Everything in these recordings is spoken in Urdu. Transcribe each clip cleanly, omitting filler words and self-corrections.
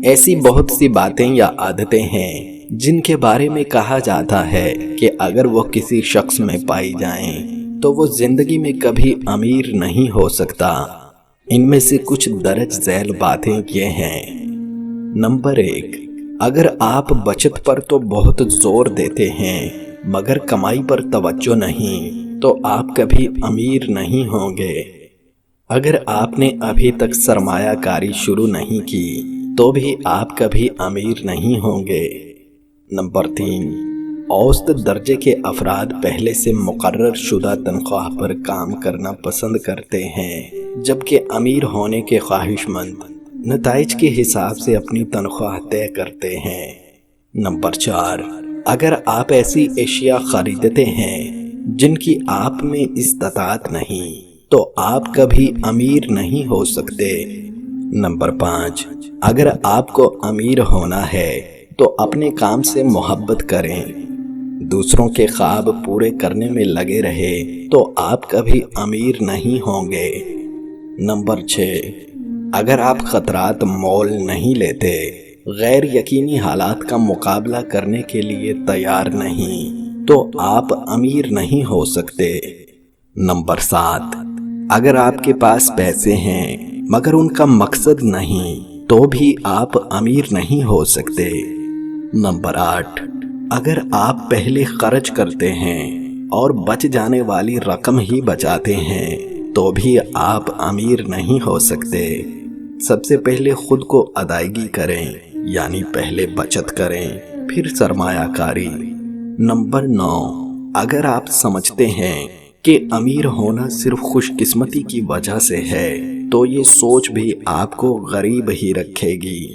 ایسی بہت سی باتیں یا عادتیں ہیں جن کے بارے میں کہا جاتا ہے کہ اگر وہ کسی شخص میں پائی جائیں تو وہ زندگی میں کبھی امیر نہیں ہو سکتا۔ ان میں سے کچھ درج ذیل باتیں یہ ہیں۔ نمبر 1، اگر آپ بچت پر تو بہت زور دیتے ہیں مگر کمائی پر توجہ نہیں تو آپ کبھی امیر نہیں ہوں گے۔ اگر آپ نے ابھی تک سرمایہ کاری شروع نہیں کی تو بھی آپ کبھی امیر نہیں ہوں گے۔ نمبر 3، اوسط درجے کے افراد پہلے سے مقرر شدہ تنخواہ پر کام کرنا پسند کرتے ہیں، جبکہ امیر ہونے کے خواہش مند نتائج کے حساب سے اپنی تنخواہ طے کرتے ہیں۔ نمبر 4، اگر آپ ایسی اشیاء خریدتے ہیں جن کی آپ میں استطاعت نہیں تو آپ کبھی امیر نہیں ہو سکتے۔ نمبر 5، اگر آپ کو امیر ہونا ہے تو اپنے کام سے محبت کریں، دوسروں کے خواب پورے کرنے میں لگے رہے تو آپ کبھی امیر نہیں ہوں گے۔ نمبر 6، اگر آپ خطرات مول نہیں لیتے، غیر یقینی حالات کا مقابلہ کرنے کے لیے تیار نہیں تو آپ امیر نہیں ہو سکتے۔ نمبر 7، اگر آپ کے پاس پیسے ہیں مگر ان کا مقصد نہیں تو بھی آپ امیر نہیں ہو سکتے۔ نمبر 8، اگر آپ پہلے خرچ کرتے ہیں اور بچ جانے والی رقم ہی بچاتے ہیں تو بھی آپ امیر نہیں ہو سکتے۔ سب سے پہلے خود کو ادائیگی کریں، یعنی پہلے بچت کریں پھر سرمایہ کاری۔ نمبر 9، اگر آپ سمجھتے ہیں کہ امیر ہونا صرف خوش قسمتی کی وجہ سے ہے تو یہ سوچ بھی آپ کو غریب ہی رکھے گی۔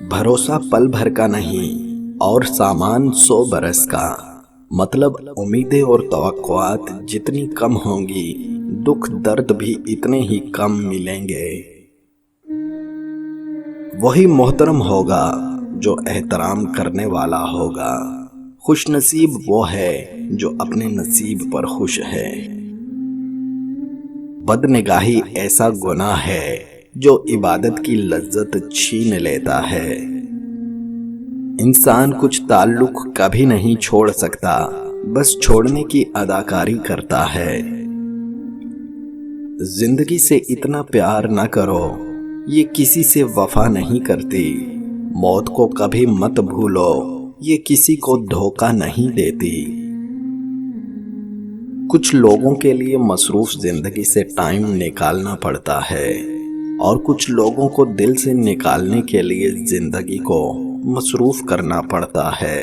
بھروسہ پل بھر کا نہیں اور سامان 100 برس کا، مطلب امیدیں اور توقعات جتنی کم ہوں گی دکھ درد بھی اتنے ہی کم ملیں گے۔ وہی محترم ہوگا جو احترام کرنے والا ہوگا۔ خوش نصیب وہ ہے جو اپنے نصیب پر خوش ہے۔ بد نگاہی ایسا گناہ ہے جو عبادت کی لذت چھین لیتا ہے۔ انسان کچھ تعلق کبھی نہیں چھوڑ سکتا، بس چھوڑنے کی اداکاری کرتا ہے۔ زندگی سے اتنا پیار نہ کرو، یہ کسی سے وفا نہیں کرتی۔ موت کو کبھی مت بھولو، یہ کسی کو دھوکہ نہیں دیتی۔ کچھ لوگوں کے لیے مصروف زندگی سے ٹائم نکالنا پڑتا ہے اور کچھ لوگوں کو دل سے نکالنے کے لیے زندگی کو مصروف کرنا پڑتا ہے۔